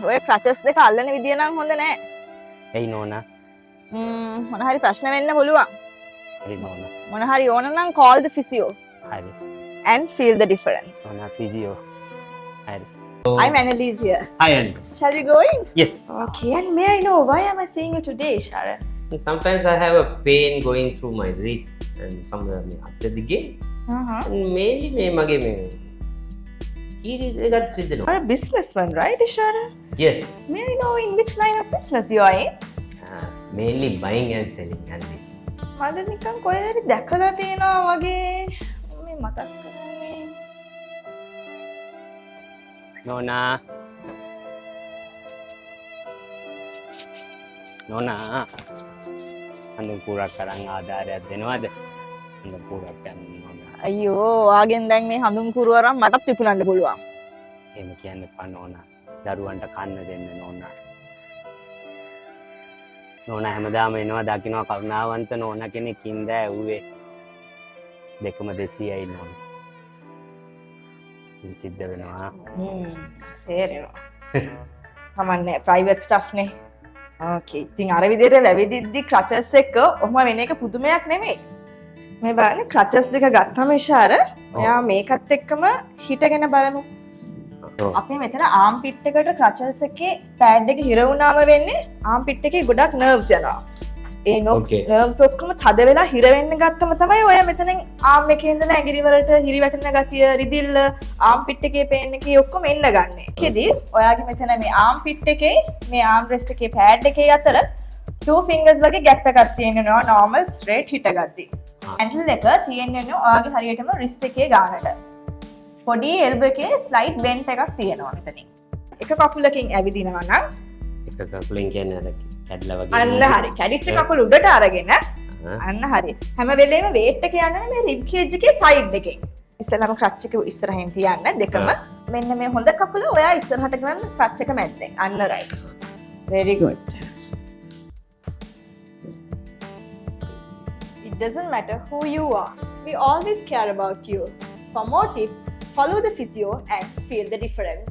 ඔය ක්‍රචස් දෙක අල්ලන විදිය නම් හොඳ නෑ. ඇයි නෝනා? මොන හරි ප්‍රශ්න වෙන්න පුළුවන්. හරි නෝනා. මොන හරි ඕන නම් call the physio හරි. and feel the difference. නෝනා ෆිසියෝ. හරි. I'm Annalise here. Hi, Andy. Shall we go in? Yes. Okay, and may I know why am I seeing you today, Sharon? Sometimes I have a pain going through my wrist and somewhere after the game. And mainly මේ මගේ මේ කීරි දෙකට සිද්ධ You're a businessman, right, Sharon? Yes. May I know in which line of business you are in? Mainly buying and selling and this. මට නිකන් කොහේ හරි දැකලා තියෙනවා වගේ මේ මතක් කරන්නේ. නෝනා. නෝනා. හඳුන් පුරක් කරන් ආධාරයක් දෙනවද? හඳුන් පුරක් ගන්න නෝනා. අයියෝ ඔයාගෙන් දැන් මේ හඳුන් කුරු අරන් මටත් විකුණන්න පුළුවන්. එහෙම කියන්න එපා නෝනා. දරුවන්ට කන්න දෙන්න නෝනා. නෝනා හැමදාම එනවා දකින්නවා කරුණාවන්ත නෝනා කෙනෙක් ඉඳ ඇව්වේ. දෙකම 200යි නෝනා. ඉතින් සිද්ධ වෙනවා. තේරෙනවා. කමන්නේ ප්‍රයිවට් ස්ටෆ් නේ. ඕකේ. ඉතින් අර විදිහට වැවිදිද්දි ක්‍රචස් එක ඔහම වෙන එක පුදුමයක් නෙමෙයි. මේ බලන්න ක්‍රචස් දෙක ගත්තම ඉෂාර ඔයා මේකත් එක්කම හිටගෙන බලමු. අපි මෙතන ආම් පිට් එකට ක්‍රචස් එකේ පෑඩ් එක හිර වුණාම වෙන්නේ ආම් පිට් එකේ ගොඩක් නර්ව්ස් යනවා. ඒ නර්ව්ස් ඔක්කොම තද වෙලා හිර වෙන්න ගත්තම තමයි ඔයා මෙතනින් ආම් එකේ ඉඳලා ඇඟිලි වලට හිරි වැටෙන ගතිය, රිදිල්ල, ආම් පිට් එකේ පේන් එකේ ඔක්කොම එන්න ගන්න. ඒකෙදි ඔයාගේ මෙතන මේ ආම් පිට් එකේ මේ ආම් රෙස්ට් එකේ පෑඩ් එකේ අතර 2 fingers වගේ gap එකක් තියෙනවා normal straight හිටගද්දි. handle එක තියෙන්නේ ඔයාගේ හරියටම wrist එකේ ගානට. පොඩි elbow එකේ slight bend එකක් තියෙනවා මෙතනින්. එක කකුලකින් ඇවිදිනවා නම් එක කකුලෙන් කියන්නේ අර කැඩලා වගේ. අන්න හරි. කැඩිච්ච කකුල උඩට අරගෙන අන්න හරි. හැම වෙලේම weight එක යන්නේ මේ rib cage එකේ side එකෙන්. ඉස්සෙල්ලාම crutch එක ඉස්සරහින් තියන්න දෙකම. මෙන්න මේ හොඳ කකුල ඔයා ඉස්සරහට ගන්න crutch එක මැද්දෙන්. අන්න right. very good. It doesn't matter who you are. We always care about you. For more tips, follow the physio and feel the difference.